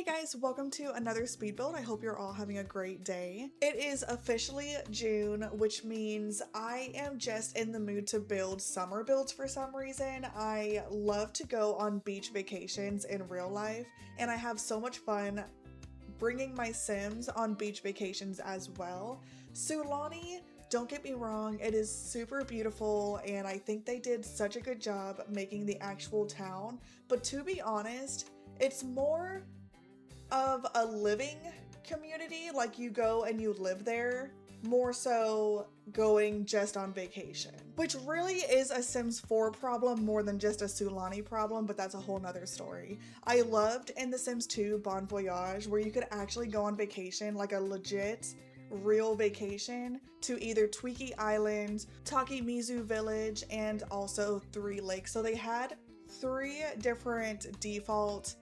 Hey guys, welcome to another speed build. I hope you're all having a great day. It is officially June, which means I am just in the mood to build summer builds for some reason. I love to go on beach vacations in real life, and I have so much fun bringing my Sims on beach vacations as well. Sulani, don't get me wrong, it is super beautiful and I think they did such a good job making the actual town, but to be honest, it's more of a living community, like you go and you live there, more so going just on vacation, which really is a Sims 4 problem more than just a Sulani problem, but that's a whole nother story. I loved in The Sims 2 Bon Voyage where you could actually go on vacation, like a legit real vacation, to either Twiki Island, Takemizu Village, and also 3 Lakes. So they had 3 different default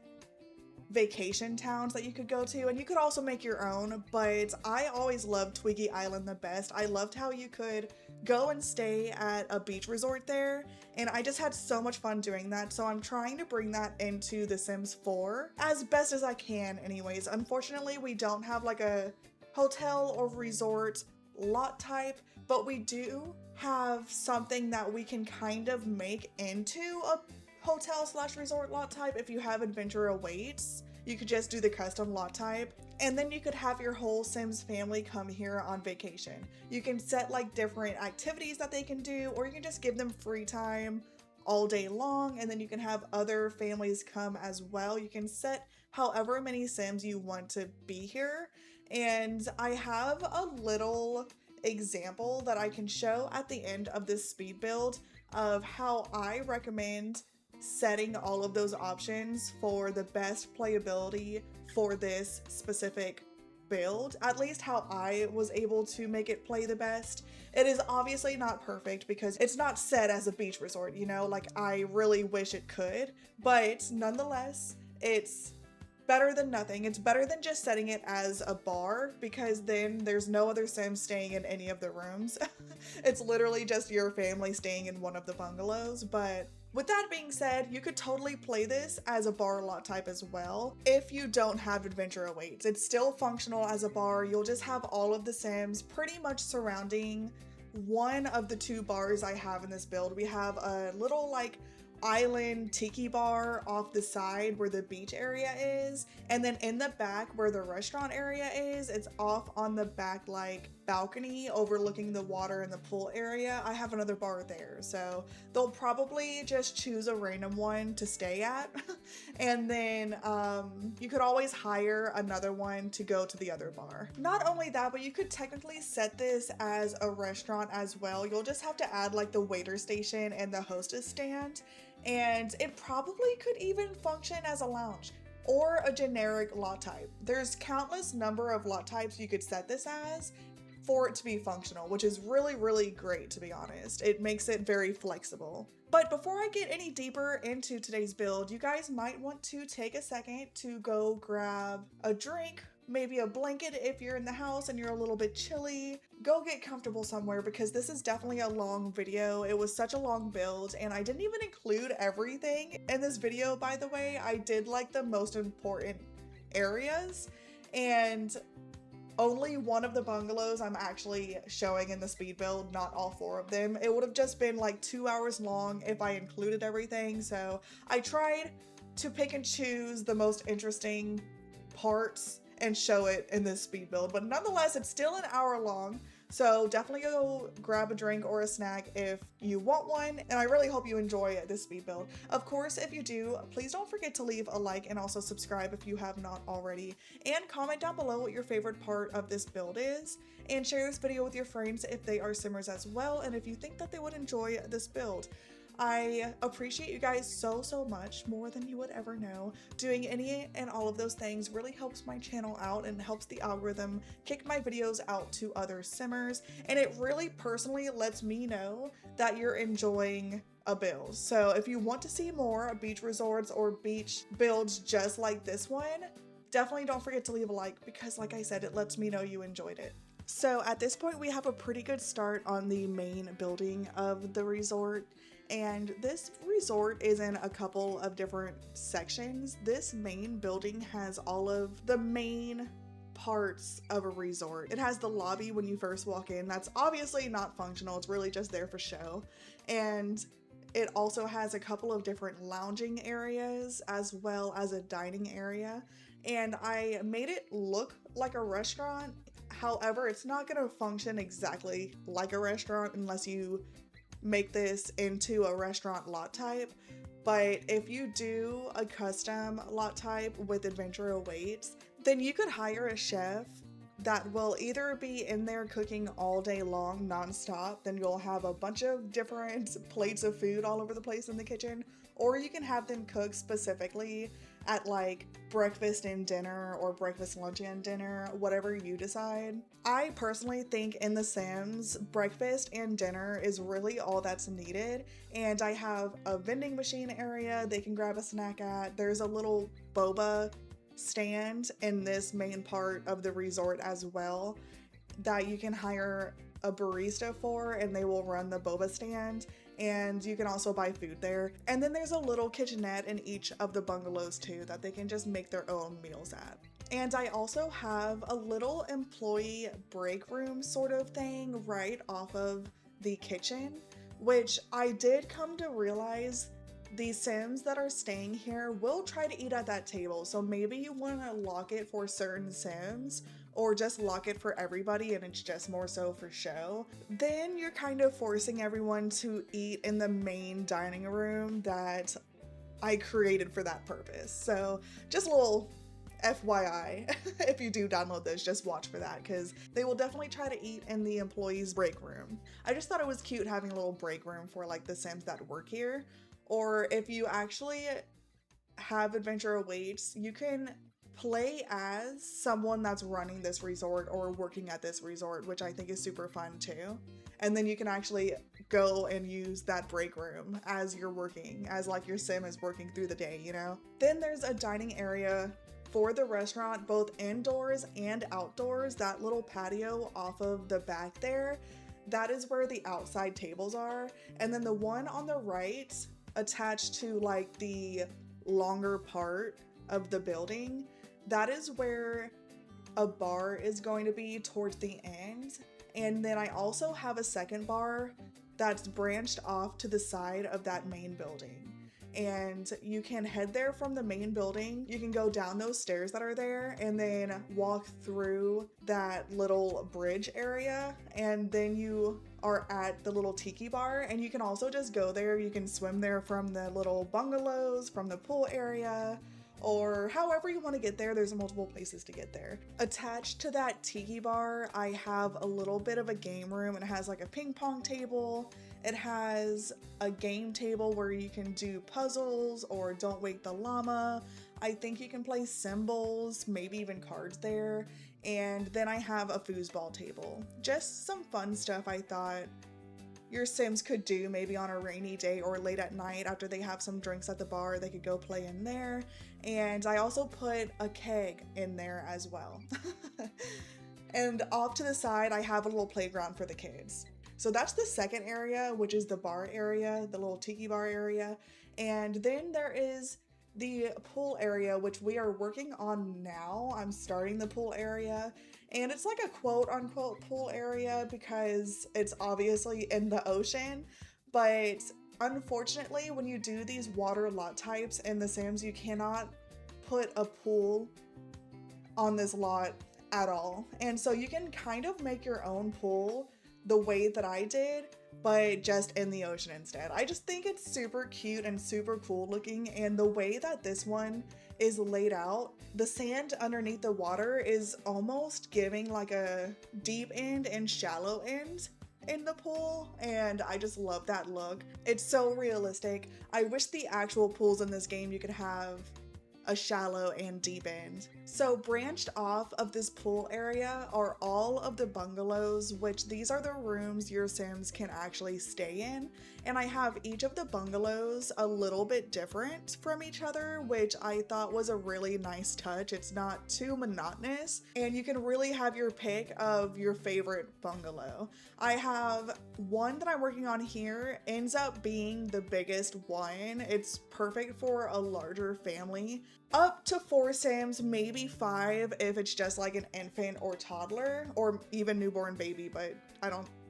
vacation towns that you could go to, and you could also make your own, but I always loved Twiki Island the best. I loved how you could go and stay at a beach resort there, and I just had so much fun doing that, so I'm trying to bring that into The Sims 4 as best as I can anyways. Unfortunately, we don't have like a hotel or resort lot type, but we do have something that we can kind of make into a hotel slash resort lot type. If you have Adventure Awaits, you could just do the custom lot type, and then you could have your whole Sims family come here on vacation. You can set like different activities that they can do, or you can just give them free time all day long, and then you can have other families come as well. You can set however many Sims you want to be here, and I have a little example that I can show at the end of this speed build of how I recommend setting all of those options for the best playability for this specific build, at least how I was able to make it play the best. It is obviously not perfect because it's not set as a beach resort, you know, like I really wish it could, but nonetheless, it's better than nothing. It's better than just setting it as a bar, because then there's no other Sims staying in any of the rooms. It's literally just your family staying in one of the bungalows. But with that being said, you could totally play this as a bar lot type as well if you don't have Adventure Awaits. It's still functional as a bar. You'll just have all of the Sims pretty much surrounding one of the 2 bars I have in this build. We have a little like island tiki bar off the side where the beach area is, and then in the back where the restaurant area is, it's off on the back like balcony overlooking the water and the pool area. I have another bar there, so they'll probably just choose a random one to stay at and then you could always hire another one to go to the other bar. Not only that, but you could technically set this as a restaurant as well. You'll just have to add like the waiter station and the hostess stand, and it probably could even function as a lounge or a generic lot type. There's countless number of lot types you could set this as for it to be functional, which is really, really great, to be honest. It makes it very flexible. But before I get any deeper into today's build, you guys might want to take a second to go grab a drink, maybe a blanket if you're in the house and you're a little bit chilly. Go get comfortable somewhere, because this is definitely a long video. It was such a long build, and I didn't even include everything in this video, by the way. I did like the most important areas, and only one of the bungalows I'm actually showing in the speed build, not all 4 of them. It would have just been like 2 hours long if I included everything, so I tried to pick and choose the most interesting parts and show it in this speed build, but nonetheless, it's still an hour long, so definitely go grab a drink or a snack if you want one, and I really hope you enjoy this speed build. Of course, if you do, please don't forget to leave a like and also subscribe if you have not already, and comment down below what your favorite part of this build is, and share this video with your friends if they are Simmers as well, and if you think that they would enjoy this build. I appreciate you guys so much, more than you would ever know. Doing any and all of those things really helps my channel out and helps the algorithm kick my videos out to other Simmers, and it really personally lets me know that you're enjoying a build. So if you want to see more beach resorts or beach builds just like this one, definitely don't forget to leave a like, because like I said, it lets me know you enjoyed it. So at this point, we have a pretty good start on the main building of the resort, And this resort is in a couple of different sections. This main building has all of the main parts of a resort. It has the lobby when you first walk in. That's obviously not functional. It's really just there for show. And it also has a couple of different lounging areas as well as a dining area. And I made it look like a restaurant. However, it's not going to function exactly like a restaurant unless you make this into a restaurant lot type. But if you do a custom lot type with Adventure Awaits, then you could hire a chef that will either be in there cooking all day long nonstop, then you'll have a bunch of different plates of food all over the place in the kitchen, or you can have them cook specifically at like breakfast and dinner or breakfast, lunch, and dinner, whatever you decide. I personally think in The Sims, breakfast and dinner is really all that's needed, and I have a vending machine area they can grab a snack at. There's a little boba stand in this main part of the resort as well that you can hire a barista for, and they will run the boba stand, and you can also buy food there. And then there's a little kitchenette in each of the bungalows too that they can just make their own meals at. And I also have a little employee break room sort of thing right off of the kitchen, which I did come to realize the Sims that are staying here will try to eat at that table. So maybe you want to lock it for certain Sims or just lock it for everybody and it's just more so for show. Then you're kind of forcing everyone to eat in the main dining room that I created for that purpose. So just a little FYI, if you do download this, just watch for that because they will definitely try to eat in the employees' break room. I just thought it was cute having a little break room for like the Sims that work here. Or if you actually have Adventure Awaits, you can play as someone that's running this resort or working at this resort, which I think is super fun too. And then you can actually go and use that break room as you're working, as like your Sim is working through the day, you know? Then there's a dining area for the restaurant, both indoors and outdoors. That little patio off of the back there, that is where the outside tables are. And then the one on the right, attached to like the longer part of the building, that is where a bar is going to be towards the end. And then I also have a second bar that's branched off to the side of that main building. And you can head there from the main building. You can go down those stairs that are there and then walk through that little bridge area, and then you are at the little tiki bar, and you can also just go there. You can swim there from the little bungalows, from the pool area, or however you want to get there. There's multiple places to get there. Attached to that tiki bar, I have a little bit of a game room, and it has like a ping pong table. It has a game table where you can do puzzles or Don't Wake the Llama. I think you can play symbols, maybe even cards there. And then I have a foosball table. Just some fun stuff I thought your Sims could do maybe on a rainy day or late at night after they have some drinks at the bar. They could go play in there. And I also put a keg in there as well. And off to the side, I have a little playground for the kids. So that's the second area, which is the bar area, the little tiki bar area. And then there is the pool area, which we are working on now. I'm starting the pool area, and it's like a quote unquote pool area because it's obviously in the ocean. But unfortunately, when you do these water lot types in The Sims, you cannot put a pool on this lot at all. And so you can kind of make your own pool the way that I did, but just in the ocean instead. I just think it's super cute and super cool looking, and the way that this one is laid out, the sand underneath the water is almost giving like a deep end and shallow end in the pool, and I just love that look. It's so realistic. I wish the actual pools in this game you could have a shallow and deep end. So branched off of this pool area are all of the bungalows, which these are the rooms your Sims can actually stay in. And I have each of the bungalows a little bit different from each other, which I thought was a really nice touch. It's not too monotonous, and you can really have your pick of your favorite bungalow. I have one that I'm working on here, ends up being the biggest one. It's perfect for a larger family. Up to 4 Sims, maybe 5 if it's just like an infant or toddler, or even newborn baby, but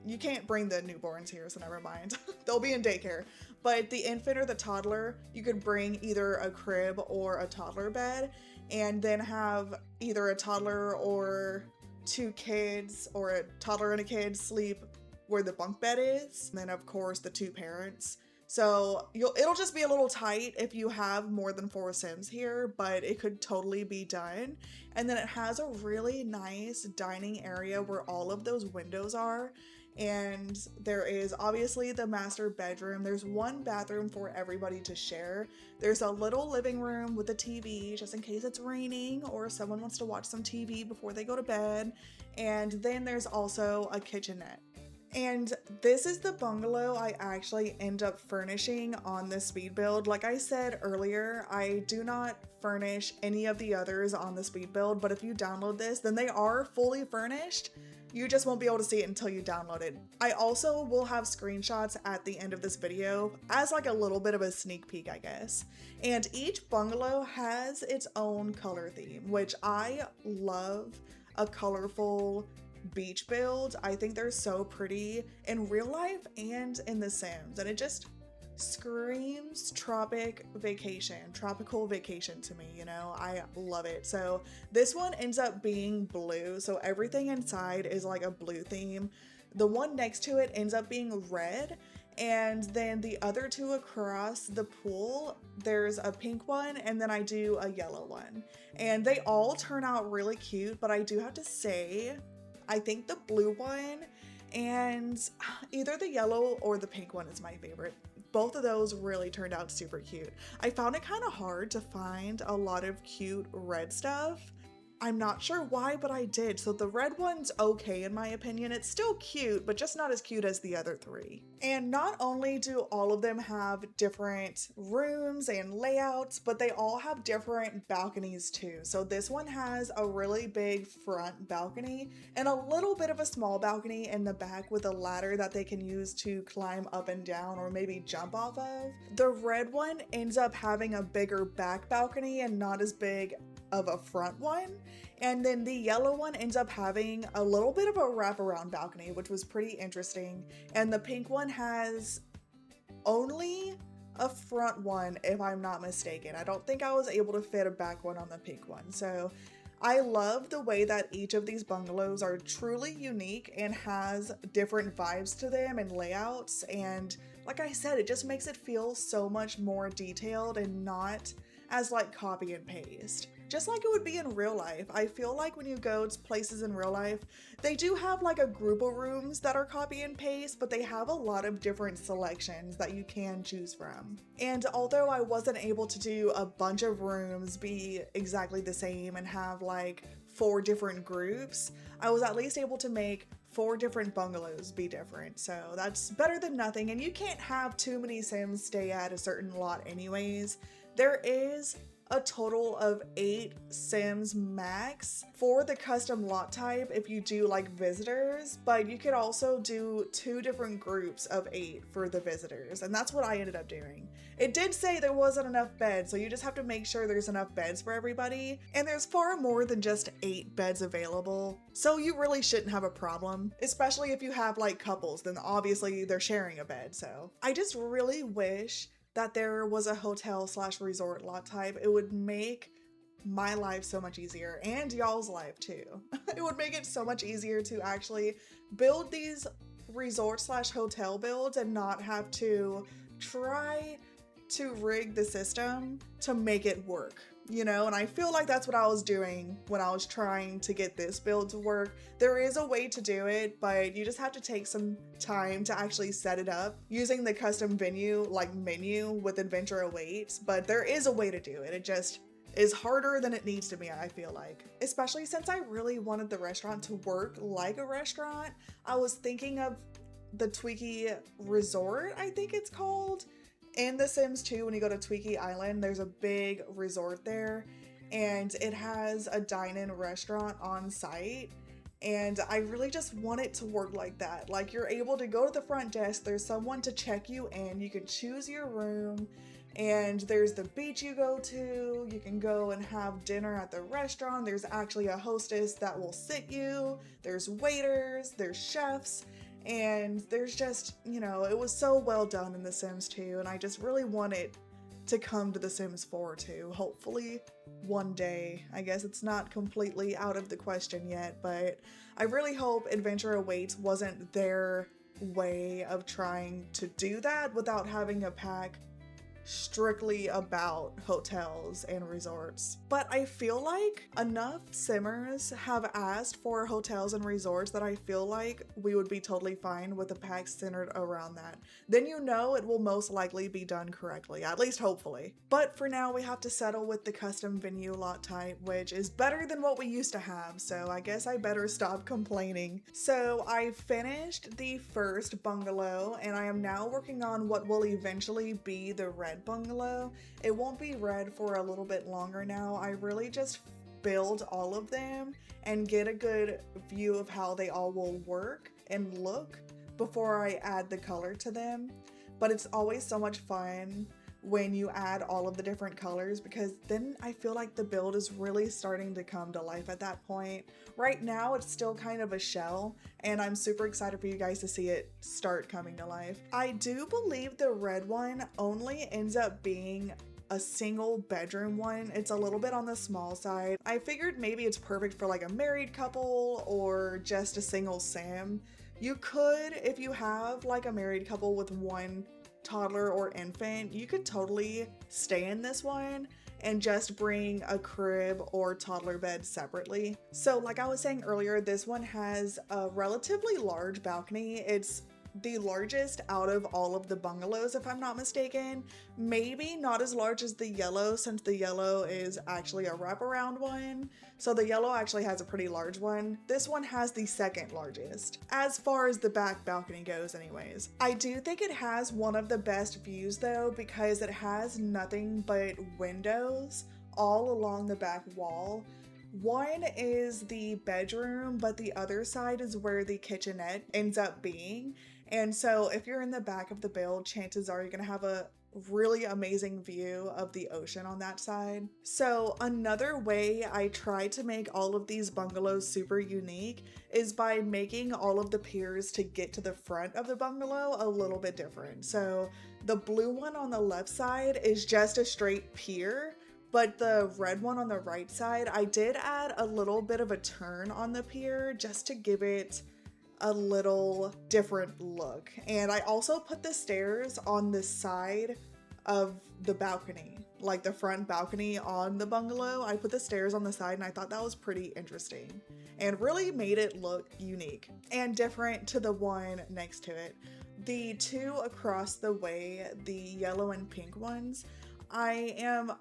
you can't bring the newborns here, so never mind. They'll be in daycare. But the infant or the toddler, you could bring either a crib or a toddler bed, and then have either a toddler or 2 kids, or a toddler and a kid sleep where the bunk bed is. And then of course the 2 parents. So it'll just be a little tight if you have more than 4 Sims here, but it could totally be done. And then it has a really nice dining area where all of those windows are. And there is obviously the master bedroom. There's 1 bathroom for everybody to share. There's a little living room with a TV just in case it's raining or someone wants to watch some TV before they go to bed. And then there's also a kitchenette. And this is the bungalow I actually end up furnishing on the speed build. Like I said earlier, I do not furnish any of the others on the speed build, but if you download this, then they are fully furnished. You just won't be able to see it until you download it. I also will have screenshots at the end of this video as like a little bit of a sneak peek, I guess. And each bungalow has its own color theme, which I love a colorful beach build. I think they're so pretty in real life and in The Sims, and it just screams tropical vacation to me, you know? I love it. So this one ends up being blue, so everything inside is like a blue theme. The one next to it ends up being red, and then the other 2 across the pool, there's a pink one, and then I do a yellow one. And they all turn out really cute, but I do have to say, I think the blue one and either the yellow or the pink one is my favorite. Both of those really turned out super cute. I found it kind of hard to find a lot of cute red stuff. I'm not sure why, but I did. So the red one's okay in my opinion. It's still cute, but just not as cute as the other 3. And not only do all of them have different rooms and layouts, but they all have different balconies too. So this one has a really big front balcony and a little bit of a small balcony in the back with a ladder that they can use to climb up and down or maybe jump off of. The red one ends up having a bigger back balcony and not as big of a front one. And then the yellow one ends up having a little bit of a wraparound balcony, which was pretty interesting. And the pink one has only a front one, if I'm not mistaken. I don't think I was able to fit a back one on the pink one. So I love the way that each of these bungalows are truly unique and has different vibes to them and layouts. And like I said, it just makes it feel so much more detailed and not as like copy and paste. Just like it would be in real life. I feel like when you go to places in real life, they do have like a group of rooms that are copy and paste, but they have a lot of different selections that you can choose from. And although I wasn't able to do a bunch of rooms be exactly the same and have like 4 different groups, I was at least able to make 4 different bungalows be different. So that's better than nothing. And you can't have too many Sims stay at a certain lot anyways. There is a total of 8 Sims max for the custom lot type if you do like visitors, but you could also do 2 different groups of 8 for the visitors, and that's what I ended up doing. It did say there wasn't enough beds, so you just have to make sure there's enough beds for everybody, and there's far more than just 8 beds available, so you really shouldn't have a problem, especially if you have like couples, then obviously they're sharing a bed. So I just really wish that there was a hotel/resort lot type. It would make my life so much easier, and y'all's life too. It would make it so much easier to actually build these resort/hotel builds and not have to try to rig the system to make it work, you know? And I feel like that's what I was doing when I was trying to get this build to work. There is a way to do it, but you just have to take some time to actually set it up using the custom venue, like menu with Adventure Awaits, but there is a way to do it. It just is harder than it needs to be, I feel like. Especially since I really wanted the restaurant to work like a restaurant. I was thinking of the Tweaky Resort, I think it's called. In The Sims 2, when you go to Tweaky Island, there's a big resort there, and it has a dine-in restaurant on site. And I really just want it to work like that. Like, you're able to go to the front desk, there's someone to check you in, you can choose your room, and there's the beach you go to, you can go and have dinner at the restaurant, there's actually a hostess that will sit you, there's waiters, there's chefs, and there's just, it was so well done in The Sims 2, and I just really want it to come to The Sims 4 too. Hopefully one day. I guess it's not completely out of the question yet, but I really hope Adventure Awaits wasn't their way of trying to do that without having a pack strictly about hotels and resorts. But I feel like enough Simmers have asked for hotels and resorts that I feel like we would be totally fine with a pack centered around that. Then it will most likely be done correctly, at least hopefully. But for now, we have to settle with the custom venue lot type, which is better than what we used to have, so I guess I better stop complaining. So I finished the first bungalow, and I am now working on what will eventually be the red bungalow. It won't be red for a little bit longer now. I really just build all of them and get a good view of how they all will work and look before I add the color to them. But it's always so much fun when you add all of the different colors, because then I feel like the build is really starting to come to life at that point. Right now it's still kind of a shell, and I'm super excited for you guys to see it start coming to life. I do believe the red one only ends up being a single bedroom one. It's a little bit on the small side. I figured maybe it's perfect for like a married couple or just a single sim. You could, if you have like a married couple with one toddler or infant, you could totally stay in this one and just bring a crib or toddler bed separately. So like I was saying earlier, this one has a relatively large balcony. It's the largest out of all of the bungalows, if I'm not mistaken. Maybe not as large as the yellow, since the yellow is actually a wraparound one. So the yellow actually has a pretty large one. This one has the second largest, as far as the back balcony goes anyways. I do think it has one of the best views though, because it has nothing but windows all along the back wall. One is the bedroom, but the other side is where the kitchenette ends up being. And so if you're in the back of the build, chances are you're gonna have a really amazing view of the ocean on that side. So another way I try to make all of these bungalows super unique is by making all of the piers to get to the front of the bungalow a little bit different. So the blue one on the left side is just a straight pier, but the red one on the right side, I did add a little bit of a turn on the pier just to give it a little different look. And I also put the stairs on the side of the balcony, like the front balcony on the bungalow. I put the stairs on the side, and I thought that was pretty interesting and really made it look unique and different to the one next to it. The two across the way, the yellow and pink ones, I am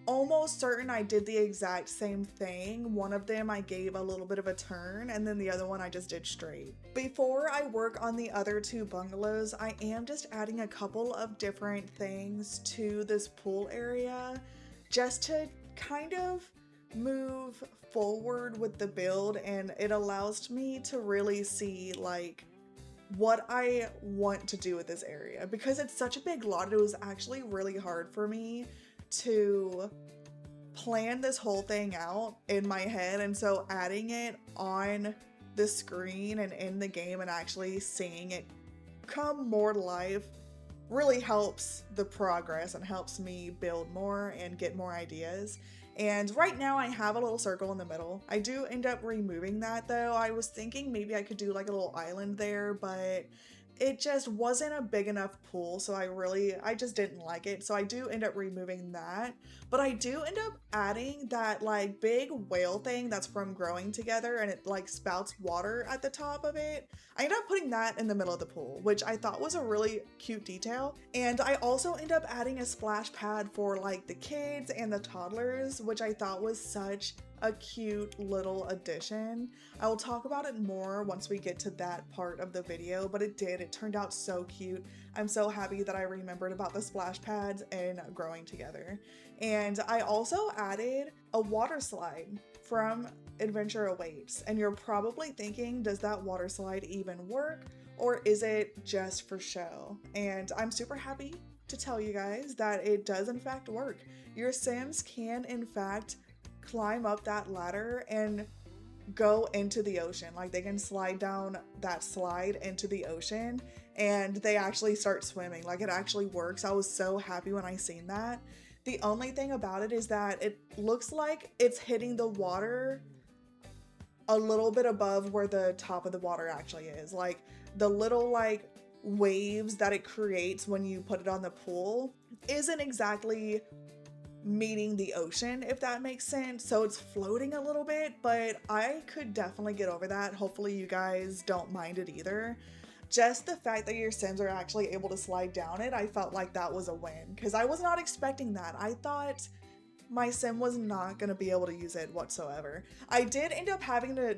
almost certain I did the exact same thing. One of them I gave a little bit of a turn, and then the other one I just did straight. Before I work on the other two bungalows, I am just adding a couple of different things to this pool area just to kind of move forward with the build, and it allows me to really see like what I want to do with this area. Because it's such a big lot, it was actually really hard for me to plan this whole thing out in my head, and so adding it on the screen and in the game and actually seeing it come more to life really helps the progress and helps me build more and get more ideas. And right now I have a little circle in the middle. I do end up removing that though. I was thinking maybe I could do like a little island there, but it just wasn't a big enough pool, so I just didn't like it. So I do end up removing that, but I do end up adding that like big whale thing that's from Growing Together, and it like spouts water at the top of it. I end up putting that in the middle of the pool, which I thought was a really cute detail. And I also end up adding a splash pad for like the kids and the toddlers, which I thought was such a cute little addition. I will talk about it more once we get to that part of the video, but it turned out so cute. I'm so happy that I remembered about the splash pads and Growing Together. And I also added a water slide from Adventure Awaits, and you're probably thinking, does that water slide even work, or is it just for show? And I'm super happy to tell you guys that it does in fact work. Your Sims can in fact climb up that ladder and go into the ocean. Like they can slide down that slide into the ocean and they actually start swimming. Like it actually works. I was so happy when I seen that. The only thing about it is that it looks like it's hitting the water a little bit above where the top of the water actually is. Like the little like waves that it creates when you put it on the pool isn't exactly meeting the ocean, if that makes sense. So it's floating a little bit, but I could definitely get over that. Hopefully you guys don't mind it either. Just the fact that your Sims are actually able to slide down it, I felt like that was a win, because I was not expecting that. I thought my Sim was not going to be able to use it whatsoever. I did end up having to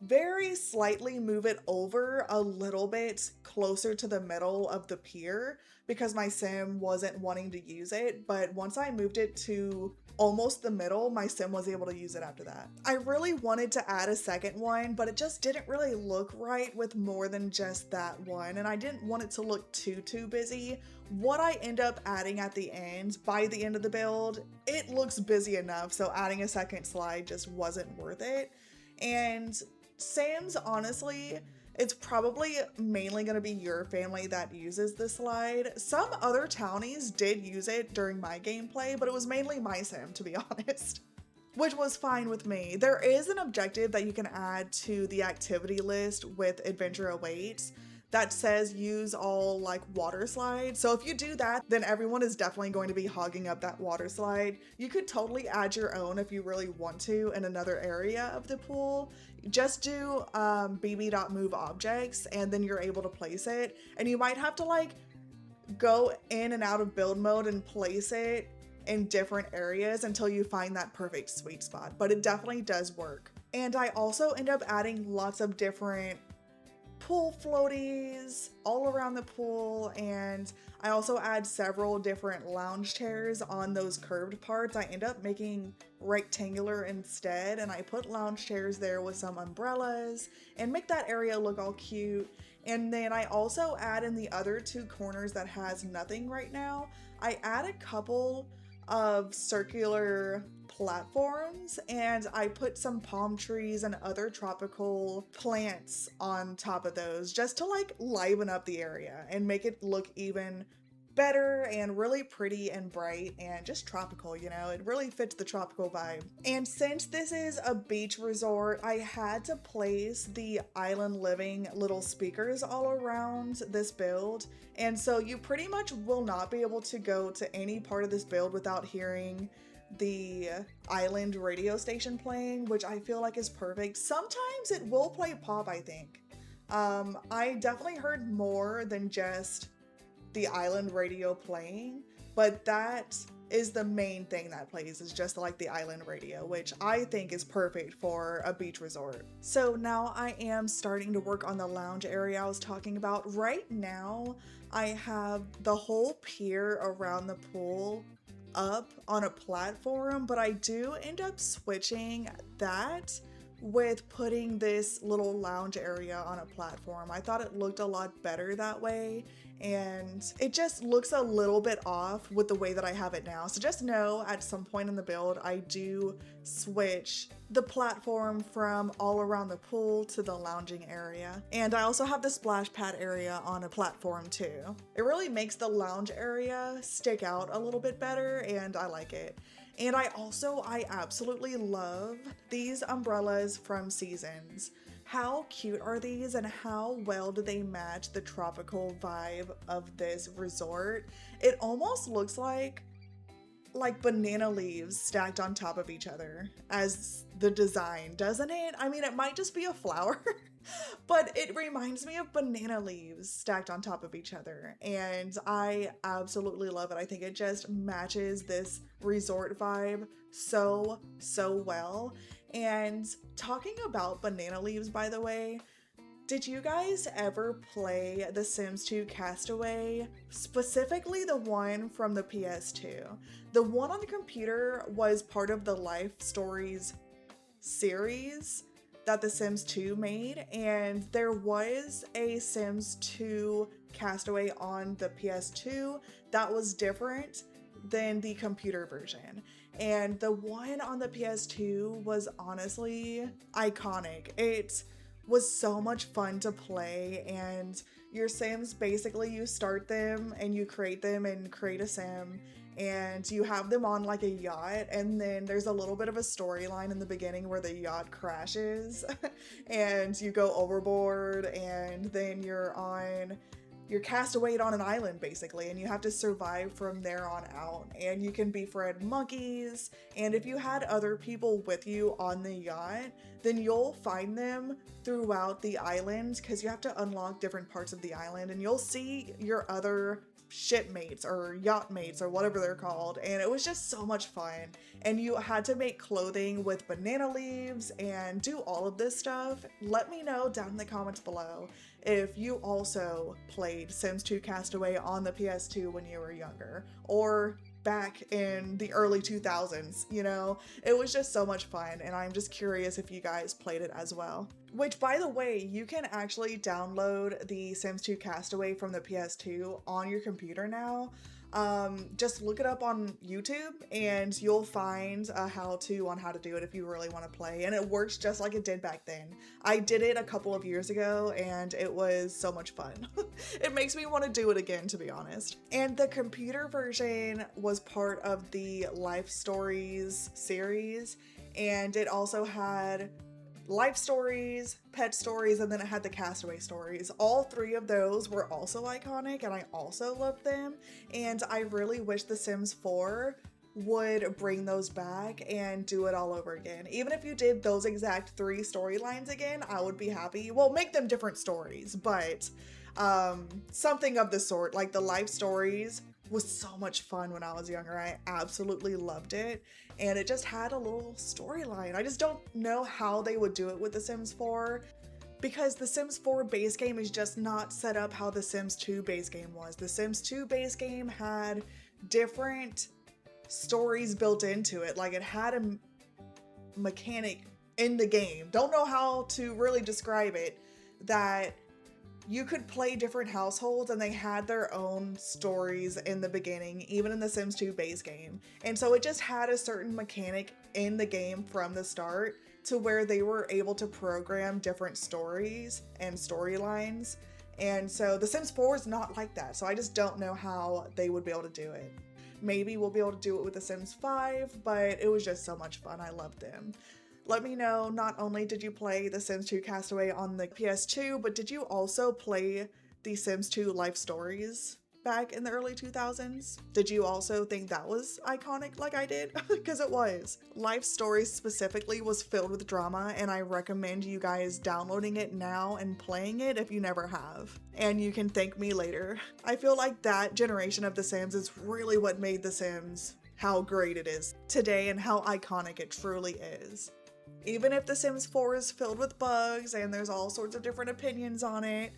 very slightly move it over a little bit closer to the middle of the pier because my Sim wasn't wanting to use it, but once I moved it to almost the middle, my Sim was able to use it after that. I really wanted to add a second one, but it just didn't really look right with more than just that one, and I didn't want it to look too busy. What I end up adding at the end, by the end of the build, it looks busy enough, so adding a second slide just wasn't worth it. And Sims, honestly, it's probably mainly going to be your family that uses the slide. Some other townies did use it during my gameplay, but it was mainly my Sim, to be honest, which was fine with me. There is an objective that you can add to the activity list with Adventure Awaits that says use all like water slides. So if you do that, then everyone is definitely going to be hogging up that water slide. You could totally add your own if you really want to in another area of the pool. Just do bb.move objects and then you're able to place it. And you might have to like go in and out of build mode and place it in different areas until you find that perfect sweet spot, but it definitely does work. And I also end up adding lots of different pool floaties all around the pool, and I also add several different lounge chairs on those curved parts. I end up making rectangular instead, and I put lounge chairs there with some umbrellas and make that area look all cute. And then I also add in the other two corners that has nothing right now, I add a couple of circular platforms and I put some palm trees and other tropical plants on top of those just to like liven up the area and make it look even better and really pretty and bright and just tropical, you know, it really fits the tropical vibe. And since this is a beach resort, I had to place the island living little speakers all around this build. And so you pretty much will not be able to go to any part of this build without hearing the island radio station playing, which I feel like is perfect. Sometimes it will play pop, I think. I definitely heard more than just the island radio playing, but that is the main thing that plays, is just like the island radio, which I think is perfect for a beach resort. So now I am starting to work on the lounge area I was talking about. Right now, I have the whole pier around the pool up on a platform, but I do end up switching that with putting this little lounge area on a platform. I thought it looked a lot better that way, and it just looks a little bit off with the way that I have it now. So just know at some point in the build, I do switch the platform from all around the pool to the lounging area. And I also have the splash pad area on a platform too. It really makes the lounge area stick out a little bit better, and I like it. And I absolutely love these umbrellas from Seasons. How cute are these and how well do they match the tropical vibe of this resort? It almost looks like banana leaves stacked on top of each other as the design, doesn't it? I mean, it might just be a flower, but it reminds me of banana leaves stacked on top of each other, and I absolutely love it. I think it just matches this resort vibe so well. And talking about banana leaves, by the way, did you guys ever play The Sims 2 Castaway? Specifically the one from the PS2. The one on the computer was part of the Life Stories series that The Sims 2 made, and there was a Sims 2 Castaway on the PS2 that was different than the computer version. And the one on the PS2 was honestly iconic. It was so much fun to play, and your Sims, basically you start them and you create them and create a Sim, and you have them on like a yacht, and then there's a little bit of a storyline in the beginning where the yacht crashes and you go overboard, and then you're cast away on an island basically, and you have to survive from there on out. And you can befriend monkeys, and if you had other people with you on the yacht, then you'll find them throughout the island because you have to unlock different parts of the island, and you'll see your other shipmates or yacht mates or whatever they're called. And it was just so much fun, and you had to make clothing with banana leaves and do all of this stuff. Let me know down in the comments below if you also played Sims 2 Castaway on the PS2 when you were younger, or back in the early 2000s, you know? It was just so much fun, and I'm just curious if you guys played it as well. Which, by the way, you can actually download the Sims 2 Castaway from the PS2 on your computer now. Just look it up on YouTube and you'll find a how-to on how to do it if you really want to play, and it works just like it did back then. I did it a couple of years ago and it was so much fun. It makes me want to do it again, to be honest. And the computer version was part of the Life Stories series, and it also had Life Stories, Pet Stories, and then it had the Castaway Stories. All three of those were also iconic, and I also loved them. And I really wish The Sims 4 would bring those back and do it all over again. Even if you did those exact three storylines again, I would be happy. Well, make them different stories, but something of the sort. Like the Life Stories was so much fun when I was younger. I absolutely loved it, and it just had a little storyline. I just don't know how they would do it with The Sims 4, because The Sims 4 base game is just not set up how The Sims 2 base game was. The Sims 2 base game had different stories built into it. Like, it had a mechanic in the game, don't know how to really describe it, that you could play different households and they had their own stories in the beginning, even in the Sims 2 base game. And so it just had a certain mechanic in the game from the start to where they were able to program different stories and storylines. And so The Sims 4 is not like that. So I just don't know how they would be able to do it. Maybe we'll be able to do it with The Sims 5, but it was just so much fun. I loved them. Let me know, not only did you play The Sims 2 Castaway on the PS2, but did you also play The Sims 2 Life Stories back in the early 2000s? Did you also think that was iconic like I did? Because it was. Life Stories specifically was filled with drama, and I recommend you guys downloading it now and playing it if you never have. And you can thank me later. I feel like that generation of The Sims is really what made The Sims how great it is today and how iconic it truly is. Even if The Sims 4 is filled with bugs and there's all sorts of different opinions on it,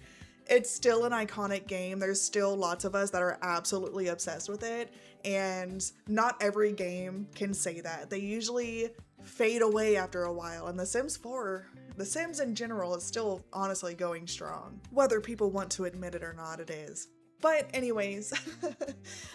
it's still an iconic game. There's still lots of us that are absolutely obsessed with it, and not every game can say that. They usually fade away after a while, and The Sims 4, The Sims in general, is still honestly going strong. Whether people want to admit it or not, it is. But anyways,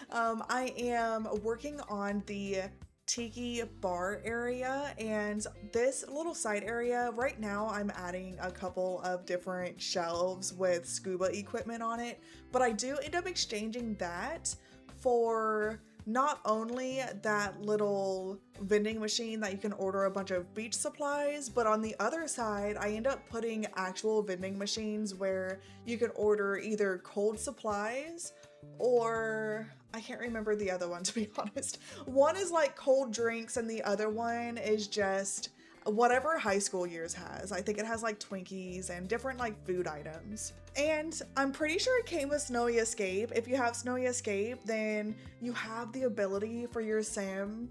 I am working on the tiki bar area, and this little side area right now I'm adding a couple of different shelves with scuba equipment on it, but I do end up exchanging that for not only that little vending machine that you can order a bunch of beach supplies, but on the other side, I end up putting actual vending machines where you can order either cold supplies or I can't remember the other one, to be honest. One is like cold drinks and the other one is just whatever high school years has. I think it has like Twinkies and different like food items. And I'm pretty sure it came with Snowy Escape. If you have Snowy Escape, then you have the ability for your sim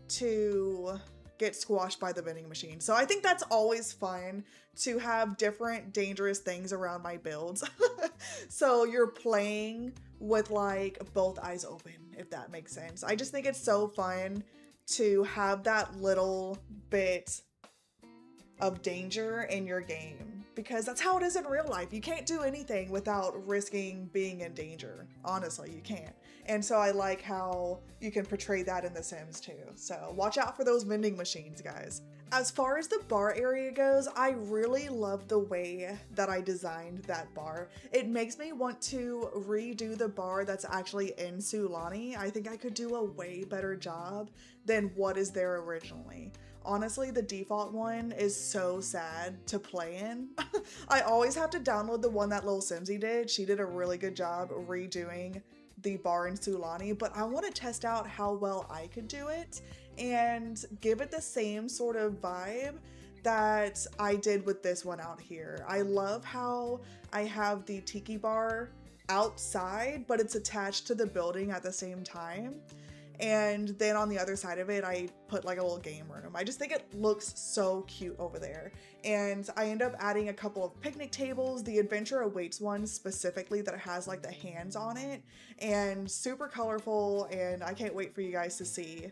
to get squashed by the vending machine. So I think that's always fun to have different dangerous things around my builds. So you're playing with like both eyes open, if that makes sense. I just think it's so fun to have that little bit of danger in your game, because that's how it is in real life. You can't do anything without risking being in danger. Honestly, you can't. And so I like how you can portray that in The Sims too. So watch out for those vending machines, guys. As far as the bar area goes, I really love the way that I designed that bar. It makes me want to redo the bar that's actually in Sulani. I think I could do a way better job than what is there originally. Honestly, the default one is so sad to play in. I always have to download the one that Lil Simsy did. She did a really good job redoing the bar in Sulani, but I want to test out how well I could do it and give it the same sort of vibe that I did with this one out here. I love how I have the tiki bar outside, but it's attached to the building at the same time. And then on the other side of it, I put like a little game room. I just think it looks so cute over there. And I end up adding a couple of picnic tables, the Adventure Awaits one specifically that has like the hands on it, and super colorful, and I can't wait for you guys to see.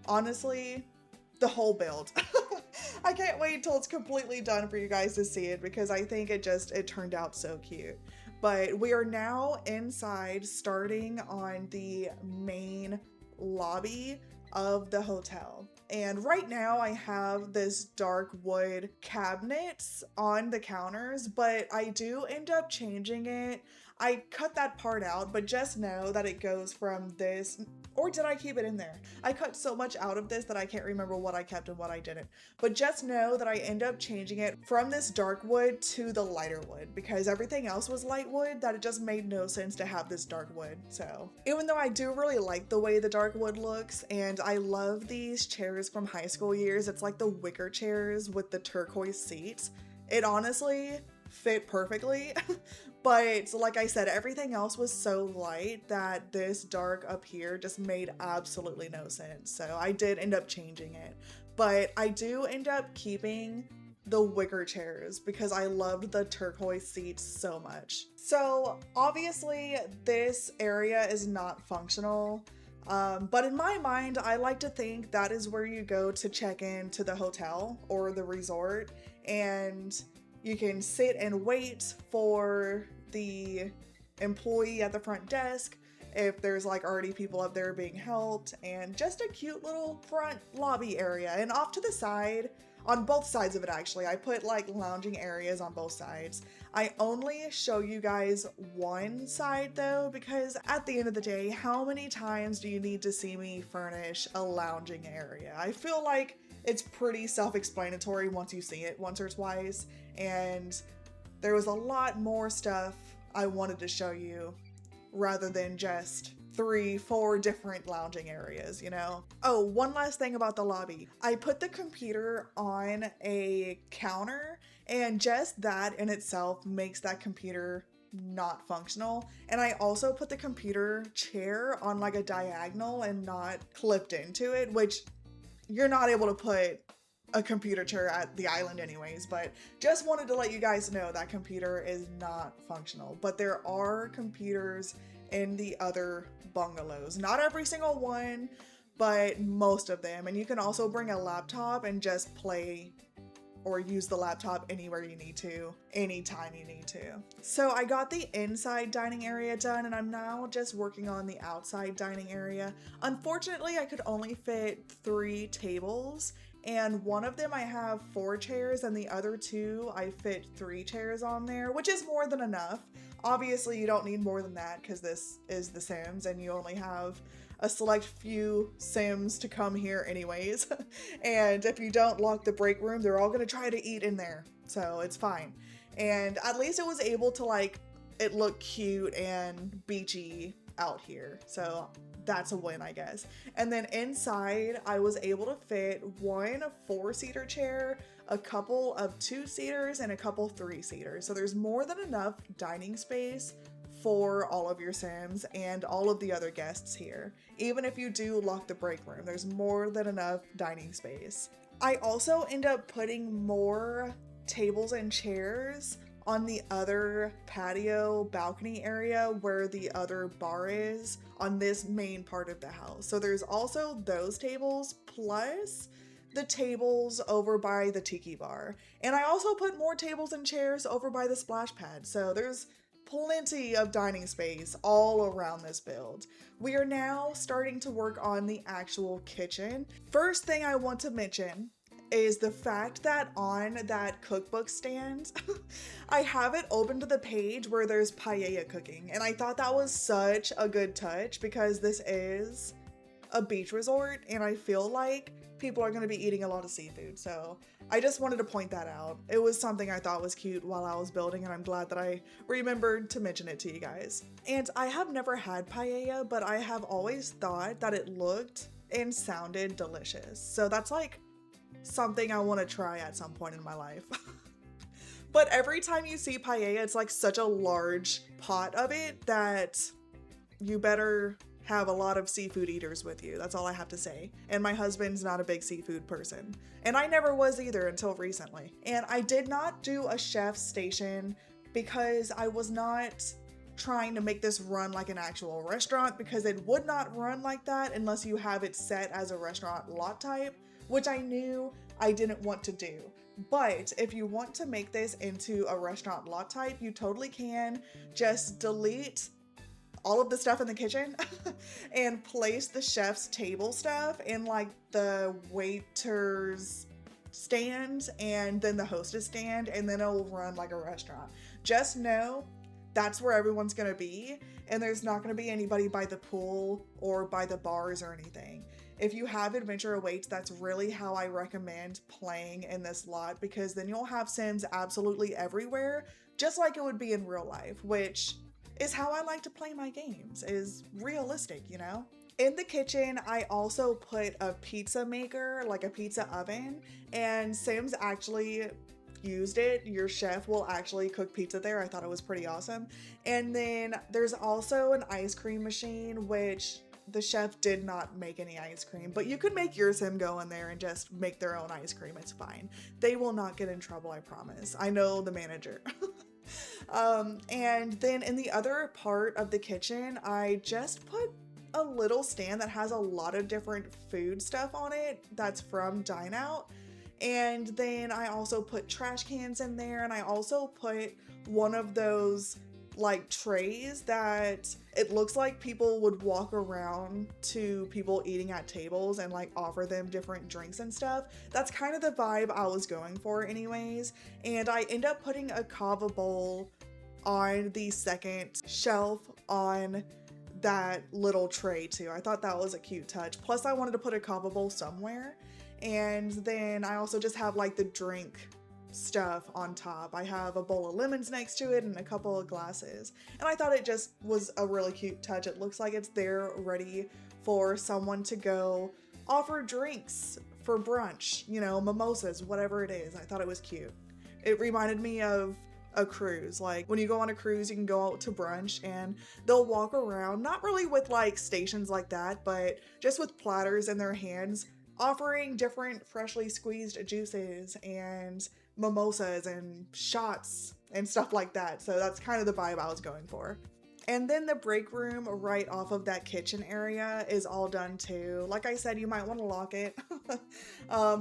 Honestly, the whole build. I can't wait till it's completely done for you guys to see it, because I think it turned out so cute. But we are now inside, starting on the main lobby of the hotel. And right now I have this dark wood cabinets on the counters, but I do end up changing it. I cut that part out, but just know that it goes from this, or did I keep it in there? I cut so much out of this that I can't remember what I kept and what I didn't. But just know that I end up changing it from this dark wood to the lighter wood, because everything else was light wood, that it just made no sense to have this dark wood. So even though I do really like the way the dark wood looks, and I love these chairs from high school years, it's like the wicker chairs with the turquoise seats. It honestly fit perfectly. But like I said, everything else was so light that this dark up here just made absolutely no sense. So I did end up changing it. But I do end up keeping the wicker chairs because I loved the turquoise seats so much. So obviously this area is not functional. But in my mind, I like to think that is where you go to check in to the hotel or the resort, and you can sit and wait for the employee at the front desk if there's like already people up there being helped, and just a cute little front lobby area. And off to the side, on both sides of it actually, I put like lounging areas on both sides. I only show you guys one side though, because at the end of the day, how many times do you need to see me furnish a lounging area? I feel like it's pretty self-explanatory once you see it once or twice, and there was a lot more stuff I wanted to show you rather than just 3-4 different lounging areas, you know? Oh, one last thing about the lobby. I put the computer on a counter, and just that in itself makes that computer not functional. And I also put the computer chair on like a diagonal and not clipped into it, which you're not able to put a computer chair at the island anyways, but just wanted to let you guys know that computer is not functional. But there are computers in the other bungalows. Not every single one, but most of them. And you can also bring a laptop and just play or use the laptop anywhere you need to, anytime you need to. So I got the inside dining area done, and I'm now just working on the outside dining area. Unfortunately, I could only fit 3 tables, and one of them I have 4 chairs, and the other 2 I fit 3 chairs on there, which is more than enough. Obviously, you don't need more than that because this is The Sims and you only have a select few Sims to come here anyways. And if you don't lock the break room, they're all gonna try to eat in there. So it's fine. And at least it was able to like, it looked cute and beachy out here. So that's a win, I guess. And then inside, I was able to fit one 4-seater chair, a couple of 2-seaters, and a couple 3-seaters. So there's more than enough dining space for all of your Sims and all of the other guests here. Even if you do lock the break room, there's more than enough dining space. I also end up putting more tables and chairs on the other patio balcony area where the other bar is on this main part of the house. So there's also those tables plus the tables over by the tiki bar. And I also put more tables and chairs over by the splash pad. So there's plenty of dining space all around this build. We are now starting to work on the actual kitchen. First thing I want to mention is the fact that on that cookbook stand, I have it open to the page where there's paella cooking. And I thought that was such a good touch because this is a beach resort and I feel like people are going to be eating a lot of seafood. So I just wanted to point that out. It was something I thought was cute while I was building and I'm glad that I remembered to mention it to you guys. And I have never had paella, but I have always thought that it looked and sounded delicious. So that's like something I want to try at some point in my life. But every time you see paella, it's like such a large pot of it that you better have a lot of seafood eaters with you. That's all I have to say. And my husband's not a big seafood person. And I never was either until recently. And I did not do a chef's station because I was not trying to make this run like an actual restaurant, because it would not run like that unless you have it set as a restaurant lot type, which I knew I didn't want to do. But if you want to make this into a restaurant lot type, you totally can. Just delete all of the stuff in the kitchen and place the chef's table stuff in like the waiter's stand and then the hostess stand, and then it'll run like a restaurant. Just know that's where everyone's gonna be, and there's not gonna be anybody by the pool or by the bars or anything. If you have adventure awaits, that's really how I recommend playing in this lot, because then you'll have Sims absolutely everywhere, just like it would be in real life, which is how I like to play my games, is realistic, you know? In the kitchen, I also put a pizza maker, like a pizza oven, and Sims actually used it. Your chef will actually cook pizza there. I thought it was pretty awesome. And then there's also an ice cream machine, which the chef did not make any ice cream, but you could make your Sim go in there and just make their own ice cream. It's fine. They will not get in trouble, I promise. I know the manager. And then in the other part of the kitchen, I just put a little stand that has a lot of different food stuff on it that's from Dine Out. And then I also put trash cans in there, and I also put one of those like trays that it looks like people would walk around to people eating at tables and like offer them different drinks and stuff. That's kind of the vibe I was going for anyways. And I end up putting a kava bowl on the second shelf on that little tray too. I thought that was a cute touch. Plus I wanted to put a kava bowl somewhere. And then I also just have like the drink stuff on top. I have a bowl of lemons next to it and a couple of glasses. And I thought it just was a really cute touch. It looks like it's there ready for someone to go offer drinks for brunch, you know, mimosas, whatever it is. I thought it was cute. It reminded me of a cruise. Like when you go on a cruise, you can go out to brunch and they'll walk around, not really with like stations like that, but just with platters in their hands, offering different freshly squeezed juices and mimosas and shots and stuff like that. So that's kind of the vibe I was going for. And then the break room right off of that kitchen area is all done too. Like I said, you might want to lock it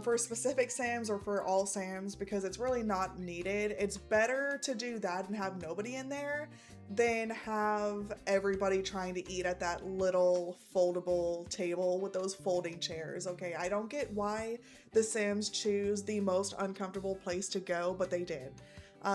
for specific Sims or for all Sims, because it's really not needed. It's better to do that and have nobody in there than have everybody trying to eat at that little foldable table with those folding chairs. Okay, I don't get why the Sims choose the most uncomfortable place to go, but they did.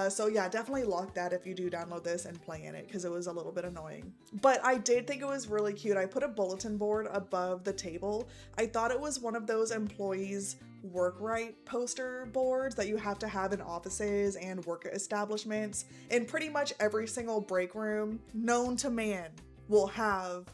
So yeah, definitely lock that if you do download this and play in it, because it was a little bit annoying. But I did think it was really cute. I put a bulletin board above the table. I thought it was one of those employees work right poster boards that you have to have in offices and work establishments. In pretty much every single break room known to man will have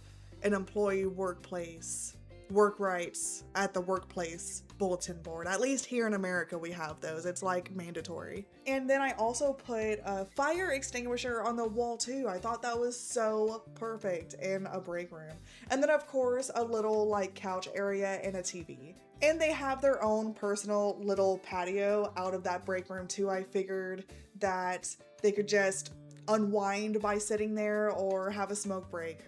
an employee workplace work rights at the workplace bulletin board. At least here in America we have those. It's like mandatory. And then I also put a fire extinguisher on the wall too. I thought that was so perfect in a break room. And then of course a little like couch area and a TV. And they have their own personal little patio out of that break room too. I figured that they could just unwind by sitting there or have a smoke break.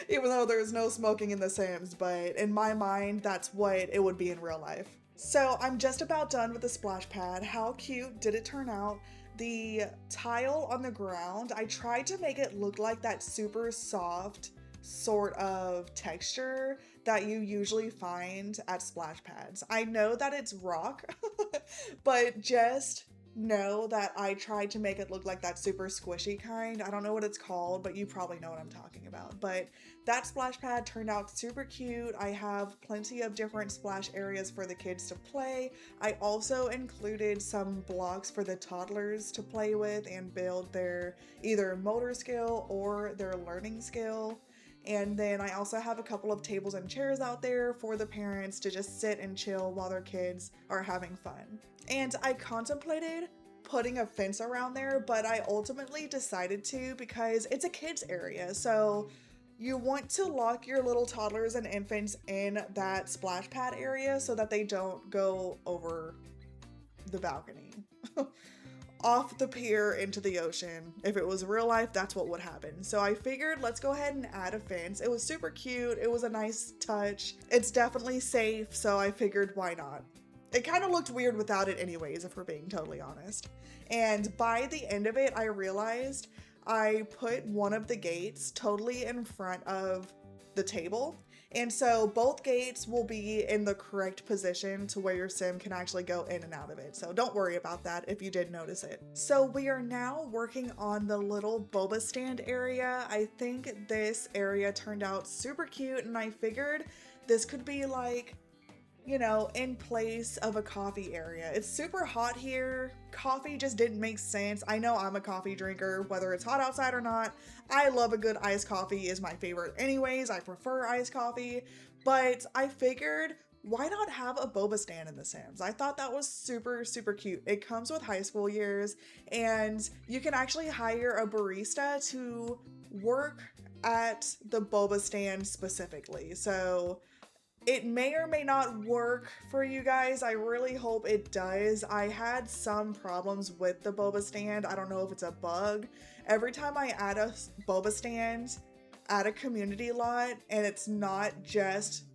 Even though there's no smoking in The Sims, but in my mind, that's what it would be in real life. So I'm just about done with the splash pad. How cute did it turn out? The tile on the ground, I tried to make it look like that super soft sort of texture that you usually find at splash pads. I know that it's rock, but just know that I tried to make it look like that super squishy kind. I don't know what it's called, but you probably know what I'm talking about. But that splash pad turned out super cute. I have plenty of different splash areas for the kids to play. I also included some blocks for the toddlers to play with and build their either motor skill or their learning skill. And then I also have a couple of tables and chairs out there for the parents to just sit and chill while their kids are having fun. And I contemplated putting a fence around there, but I ultimately decided to because it's a kids area. So you want to lock your little toddlers and infants in that splash pad area so that they don't go over the balcony. Off the pier into the ocean. If it was real life, that's what would happen. So I figured let's go ahead and add a fence. It was super cute. It was a nice touch. It's definitely safe, so I figured why not? It kind of looked weird without it anyways, if we're being totally honest. And by the end of it, I realized I put one of the gates totally in front of the table. And so both gates will be in the correct position to where your sim can actually go in and out of it. So don't worry about that if you did notice it. So we are now working on the little boba stand area. I think this area turned out super cute, and I figured this could be like, you know, in place of a coffee area. It's super hot here. Coffee just didn't make sense. I know I'm a coffee drinker, whether it's hot outside or not. I love a good iced coffee is my favorite anyways. I prefer iced coffee, but I figured why not have a boba stand in The Sims? I thought that was super, super cute. It comes with high school years, and you can actually hire a barista to work at the boba stand specifically. So it may or may not work for you guys. I really hope it does. I had some problems with the boba stand. I don't know if it's a bug. Every time I add a boba stand at a community lot and it's not just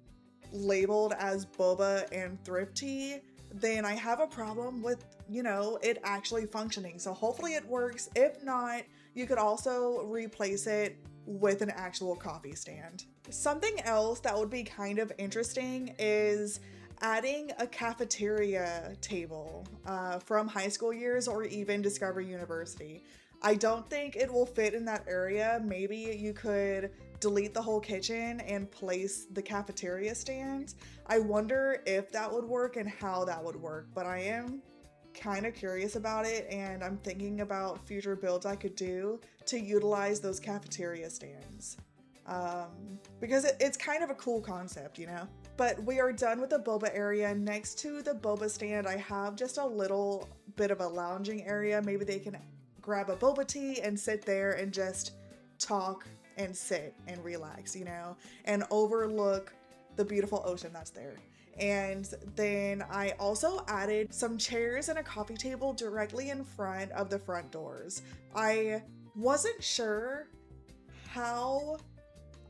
labeled as boba and thrifty, then I have a problem with, you know, it actually functioning. So hopefully it works. If not, you could also replace it with an actual coffee stand. Something else that would be kind of interesting is adding a cafeteria table from high school years or even Discovery University. I don't think it will fit in that area. Maybe you could delete the whole kitchen and place the cafeteria stand. I wonder if that would work and how that would work, but I am kind of curious about it, and I'm thinking about future builds I could do to utilize those cafeteria stands. Because it's kind of a cool concept, you know? But we are done with the boba area. Next to the boba stand, I have just a little bit of a lounging area. Maybe they can grab a boba tea and sit there and just talk and sit and relax, you know, and overlook the beautiful ocean that's there. And then I also added some chairs and a coffee table directly in front of the front doors. I wasn't sure how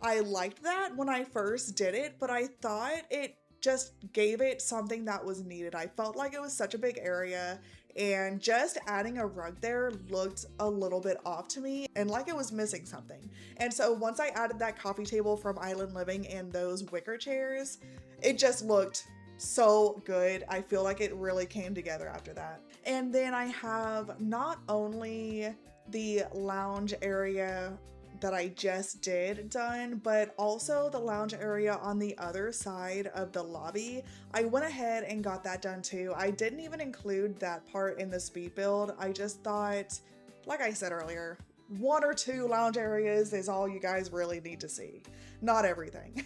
I liked that when I first did it, but I thought it just gave it something that was needed. I felt like it was such a big area, and just adding a rug there looked a little bit off to me and like it was missing something. And so once I added that coffee table from Island Living and those wicker chairs, it just looked so good. I feel like it really came together after that. And then I have not only the lounge area that I just did done, but also the lounge area on the other side of the lobby. I went ahead and got that done too. I didn't even include that part in the speed build. I just thought, like I said earlier, 1 or 2 lounge areas is all you guys really need to see. Not everything.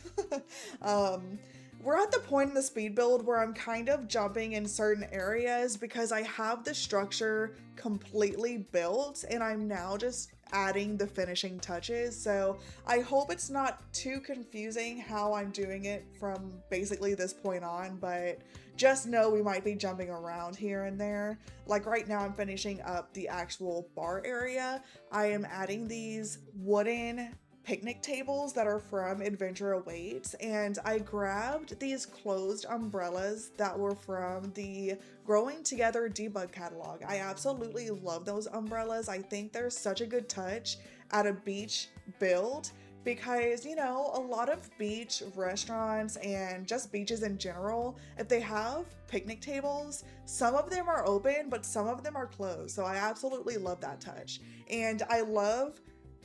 We're at the point in the speed build where I'm kind of jumping in certain areas because I have the structure completely built and I'm now just adding the finishing touches. So I hope it's not too confusing how I'm doing it from basically this point on, but just know we might be jumping around here and there. Like right now I'm finishing up the actual bar area. I am adding these wooden picnic tables that are from Adventure Awaits, and I grabbed these closed umbrellas that were from the Growing Together debug catalog. I absolutely love those umbrellas. I think they're such a good touch at a beach build because, you know, a lot of beach restaurants and just beaches in general, if they have picnic tables, some of them are open, but some of them are closed. So I absolutely love that touch. And I love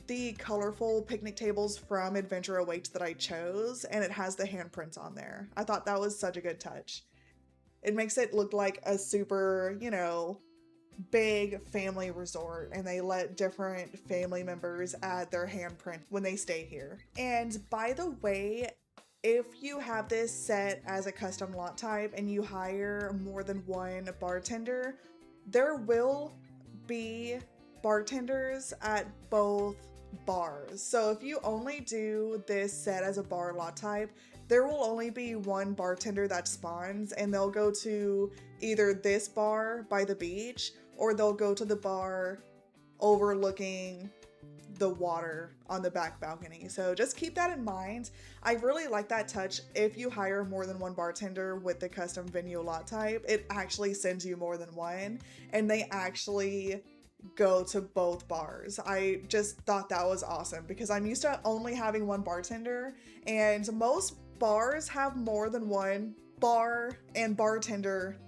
the colorful picnic tables from Adventure Awaits that I chose, and it has the handprints on there. I thought that was such a good touch. It makes it look like a super, you know, big family resort, and they let different family members add their handprint when they stay here. And by the way, if you have this set as a custom lot type and you hire more than one bartender, there will be bartenders at both bars. So if you only do this set as a bar lot type, there will only be one bartender that spawns, and they'll go to either this bar by the beach or they'll go to the bar overlooking the water on the back balcony. So just keep that in mind. I really like that touch. If you hire more than one bartender with the custom venue lot type, it actually sends you more than one, and they actually go to both bars. I just thought that was awesome because I'm used to only having one bartender, and most bars have more than one bar and bartender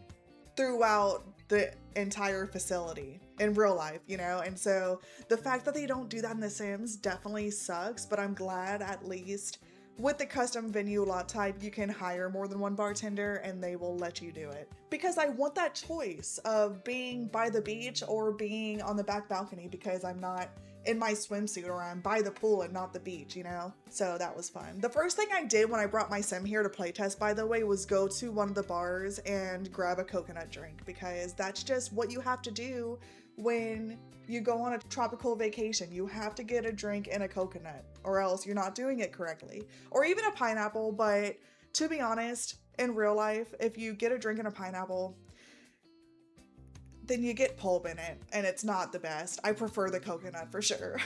throughout the entire facility in real life, you know? And so the fact that they don't do that in The Sims definitely sucks, but I'm glad at least with the custom venue lot type, you can hire more than one bartender and they will let you do it. Because I want that choice of being by the beach or being on the back balcony because I'm not in my swimsuit or I'm by the pool and not the beach, you know? So that was fun. The first thing I did when I brought my sim here to playtest, by the way, was go to one of the bars and grab a coconut drink because that's just what you have to do when you go on a tropical vacation. You have to get a drink and a coconut or else you're not doing it correctly. Or even a pineapple, but to be honest, in real life, if you get a drink and a pineapple, then you get pulp in it and it's not the best. I prefer the coconut for sure.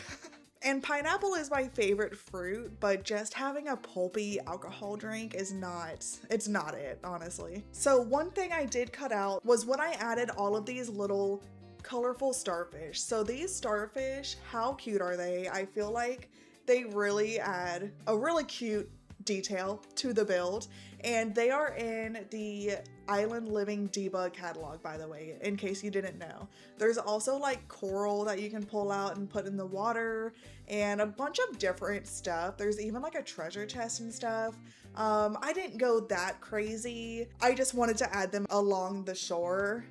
And pineapple is my favorite fruit, but just having a pulpy alcohol drink is not, it's not it, honestly. So one thing I did cut out was when I added all of these little colorful starfish. So these starfish, how cute are they? I feel like they really add a really cute detail to the build, and they are in the Island Living debug catalog, by the way, in case you didn't know. There's also like coral that you can pull out and put in the water and a bunch of different stuff. There's even like a treasure chest and stuff. I didn't go that crazy. I just wanted to add them along the shore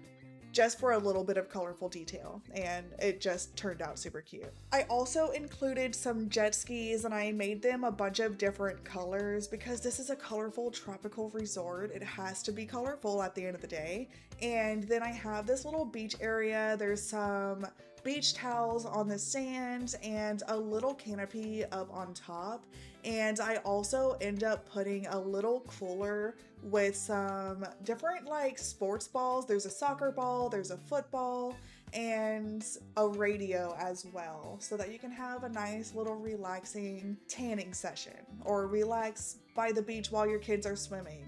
just for a little bit of colorful detail, and it just turned out super cute. I also included some jet skis and I made them a bunch of different colors because this is a colorful tropical resort. It has to be colorful at the end of the day. And then I have this little beach area. There's some beach towels on the sand and a little canopy up on top. And I also end up putting a little cooler with some different like sports balls. There's a soccer ball, there's a football, and a radio as well, so that you can have a nice little relaxing tanning session or relax by the beach while your kids are swimming.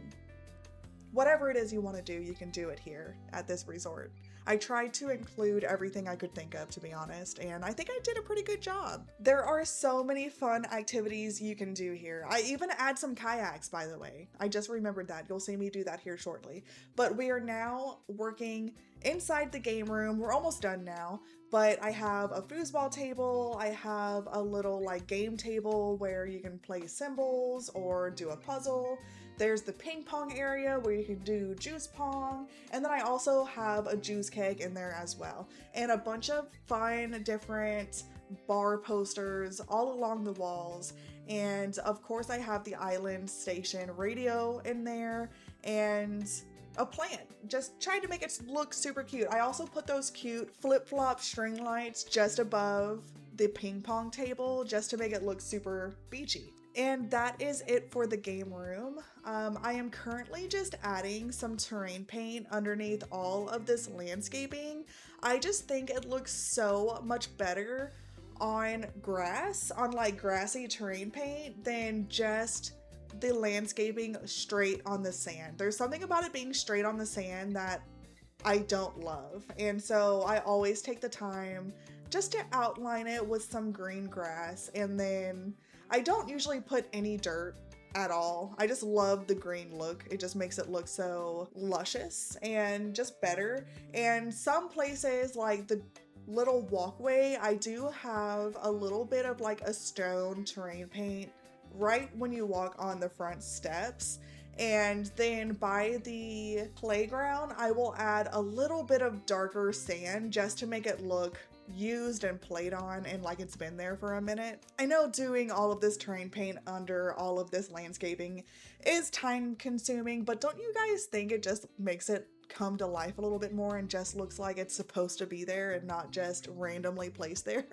whatever it is you want to do, you can do it here at this resort. I tried to include everything I could think of, to be honest, and I think I did a pretty good job. There are so many fun activities you can do here. I even add some kayaks, by the way. I just remembered that. You'll see me do that here shortly. But we are now working inside the game room. We're almost done now, but I have a foosball table. I have a little like game table where you can play symbols or do a puzzle. There's the ping pong area where you can do juice pong. And then I also have a juice keg in there as well. And a bunch of fun different bar posters all along the walls. And of course I have the island station radio in there and a plant. Just trying to make it look super cute. I also put those cute flip-flop string lights just above the ping pong table just to make it look super beachy. And that is it for the game room. I am currently just adding some terrain paint underneath all of this landscaping. I just think it looks so much better on grass, on like grassy terrain paint than just the landscaping straight on the sand. There's something about it being straight on the sand that I don't love. And so I always take the time just to outline it with some green grass, and then I don't usually put any dirt at all. I just love the green look. It just makes it look so luscious and just better. And some places like the little walkway, I do have a little bit of like a stone terrain paint right when you walk on the front steps. And then by the playground, I will add a little bit of darker sand just to make it look used and played on and like it's been there for a minute. I know doing all of this terrain paint under all of this landscaping is time consuming, but don't you guys think it just makes it come to life a little bit more and just looks like it's supposed to be there and not just randomly placed there?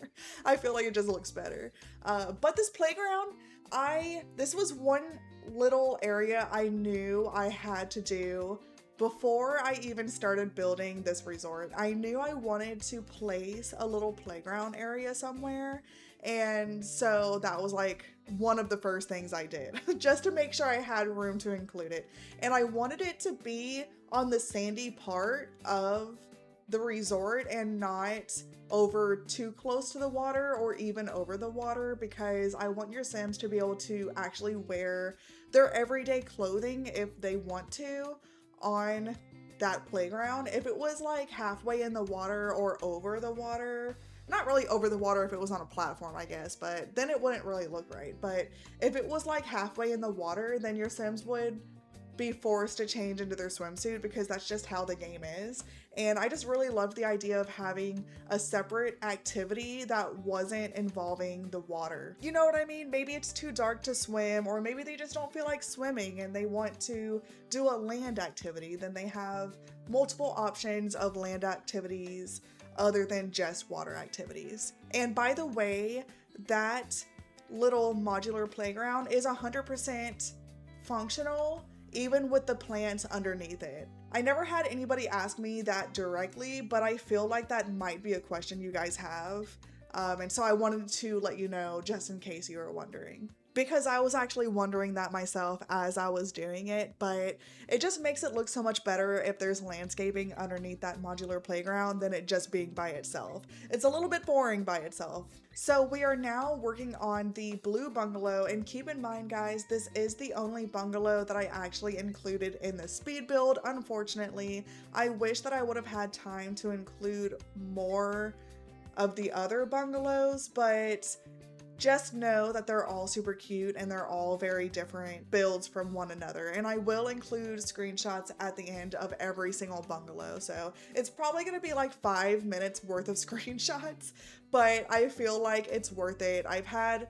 I feel like it just looks better. But this playground, this was one little area I knew I had to do before I even started building this resort. I knew I wanted to place a little playground area somewhere, and so that was like one of the first things I did just to make sure I had room to include it. And I wanted it to be on the sandy part of the resort and not over too close to the water or even over the water, because I want your Sims to be able to actually wear their everyday clothing if they want to on that playground. If it was like halfway in the water or over the water, not really over the water if it was on a platform, I guess, but then it wouldn't really look right. But if it was like halfway in the water, then your Sims would be forced to change into their swimsuit because that's just how the game is. And I just really loved the idea of having a separate activity that wasn't involving the water. You know what I mean? Maybe it's too dark to swim, or maybe they just don't feel like swimming and they want to do a land activity. Then they have multiple options of land activities other than just water activities. And by the way, that little modular playground is 100% functional, even with the plants underneath it. I never had anybody ask me that directly, but I feel like that might be a question you guys have. And so I wanted to let you know just in case you were wondering, because I was actually wondering that myself as I was doing it, but it just makes it look so much better if there's landscaping underneath that modular playground than it just being by itself. It's a little bit boring by itself. So we are now working on the blue bungalow, and keep in mind guys, this is the only bungalow that I actually included in the speed build. Unfortunately, I wish that I would have had time to include more of the other bungalows, but just know that they're all super cute and they're all very different builds from one another. And I will include screenshots at the end of every single bungalow. So it's probably going to be like 5 minutes worth of screenshots, but I feel like it's worth it. I've had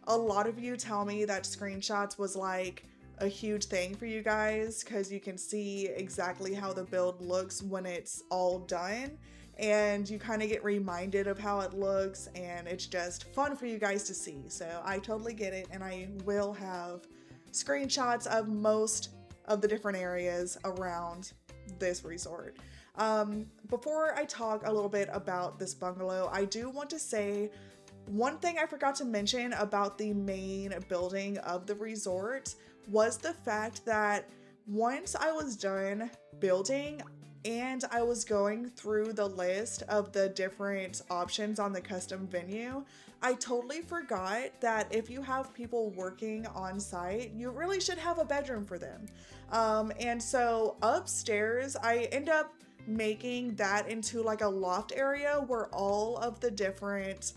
a lot of you tell me that screenshots was like a huge thing for you guys because you can see exactly how the build looks when it's all done. And you kind of get reminded of how it looks, and it's just fun for you guys to see. So I totally get it, and I will have screenshots of most of the different areas around this resort. Before I talk a little bit about this bungalow, I do want to say one thing I forgot to mention about the main building of the resort was the fact that Once I was done building and I was going through the list of the different options on the custom venue, I totally forgot that if you have people working on site, you really should have a bedroom for them. And so upstairs, I end up making that into like a loft area where all of the different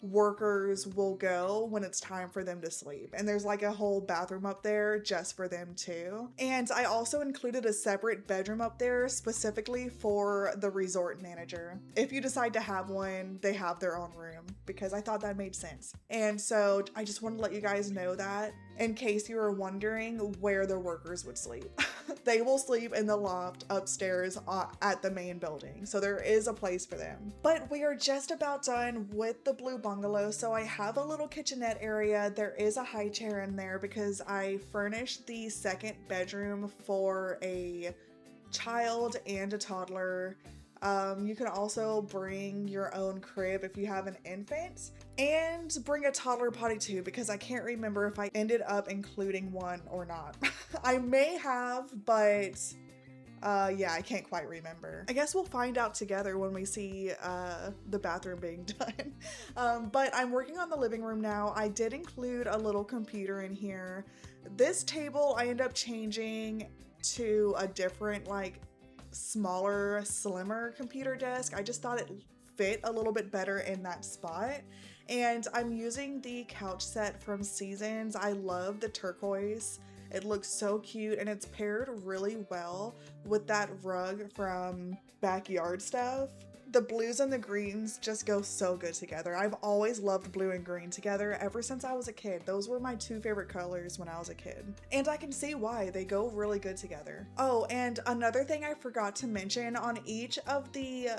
workers will go when it's time for them to sleep. And there's like a whole bathroom up there just for them too. And I also included a separate bedroom up there specifically for the resort manager. If you decide to have one, they have their own room because I thought that made sense. And so I just wanted to let you guys know that in case you were wondering where the workers would sleep. They will sleep in the loft upstairs at the main building. So there is a place for them. But we are just about done with the blue bungalow. So I have a little kitchenette area. There is a high chair in there because I furnished the second bedroom for a child and a toddler. You can also bring your own crib if you have an infant, and bring a toddler potty too, because I can't remember if I ended up including one or not. I may have, but yeah, I can't quite remember. I guess we'll find out together when we see the bathroom being done. But I'm working on the living room now. I did include a little computer in here. This table I end up changing to a different, like, smaller, slimmer computer desk. I just thought it fit a little bit better in that spot. And I'm using the couch set from Seasons. I love the turquoise. It looks so cute, and it's paired really well with that rug from Backyard Stuff. The blues and the greens just go so good together. I've always loved blue and green together ever since I was a kid. Those were my two favorite colors when I was a kid. And I can see why. They go really good together. Oh, and another thing I forgot to mention, on each of the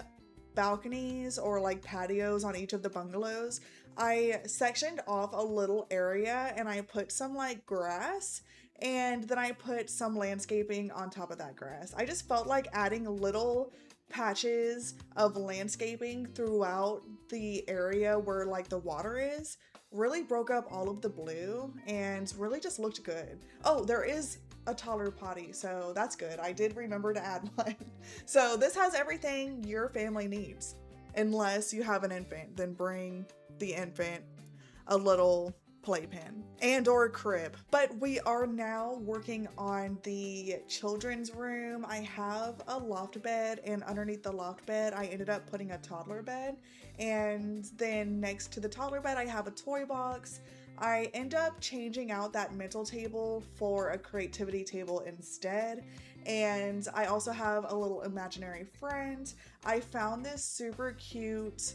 balconies or like patios on each of the bungalows, I sectioned off a little area and I put some like grass, and then I put some landscaping on top of that grass. I just felt like adding little patches of landscaping throughout the area where like the water is really broke up all of the blue and really just looked good. Oh, there is a toddler potty, so that's good. I did remember to add one. So this has everything your family needs. Unless you have an infant, then bring the infant a little playpen and or a crib. But we are now working on the children's room. I have a loft bed, and underneath the loft bed I ended up putting a toddler bed, and then next to the toddler bed I have a toy box. I end up changing out that mental table for a creativity table instead. And I also have a little imaginary friend. I found this super cute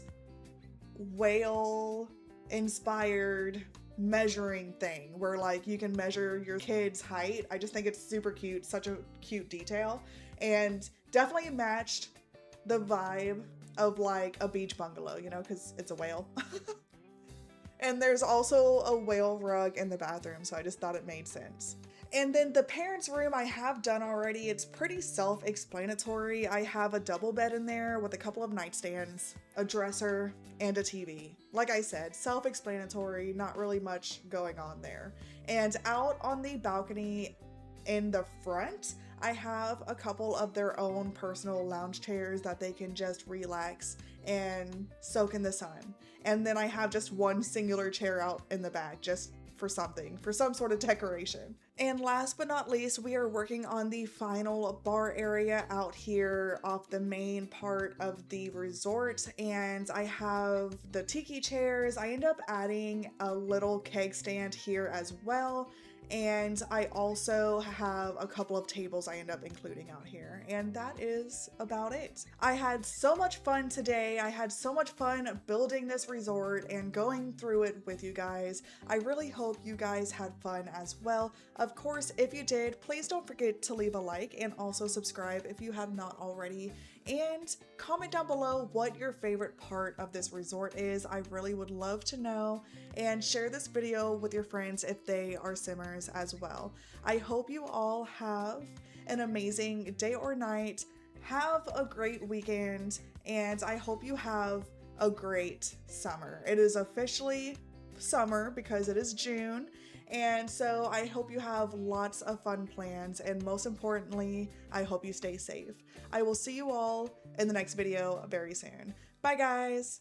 whale inspired measuring thing where like you can measure your kid's height. I just think it's super cute, such a cute detail, and definitely matched the vibe of like a beach bungalow, you know, because it's a whale. And there's also a whale rug in the bathroom, so I just thought it made sense. And then the parents' room I have done already. It's pretty self-explanatory. I have a double bed in there with a couple of nightstands, a dresser, and a TV. Like I said, self-explanatory, not really much going on there. And out on the balcony in the front, I have a couple of their own personal lounge chairs that they can just relax and soak in the sun. And then I have just one singular chair out in the back just for something, for some sort of decoration. And last but not least, we are working on the final bar area out here off the main part of the resort. And I have the tiki chairs. I end up adding a little keg stand here as well. And I also have a couple of tables I end up including out here. And that is about it. I had so much fun today. I had so much fun building this resort and going through it with you guys. I really hope you guys had fun as well. Of course, if you did, please don't forget to leave a like and also subscribe if you have not already. And comment down below what your favorite part of this resort is. I really would love to know, and share this video with your friends if they are simmers as well. I hope you all have an amazing day or night. Have a great weekend, and I hope you have a great summer. It is officially summer because it is June, And so I hope you have lots of fun plans, and most importantly, I hope you stay safe. I will see you all in the next video very soon. Bye guys!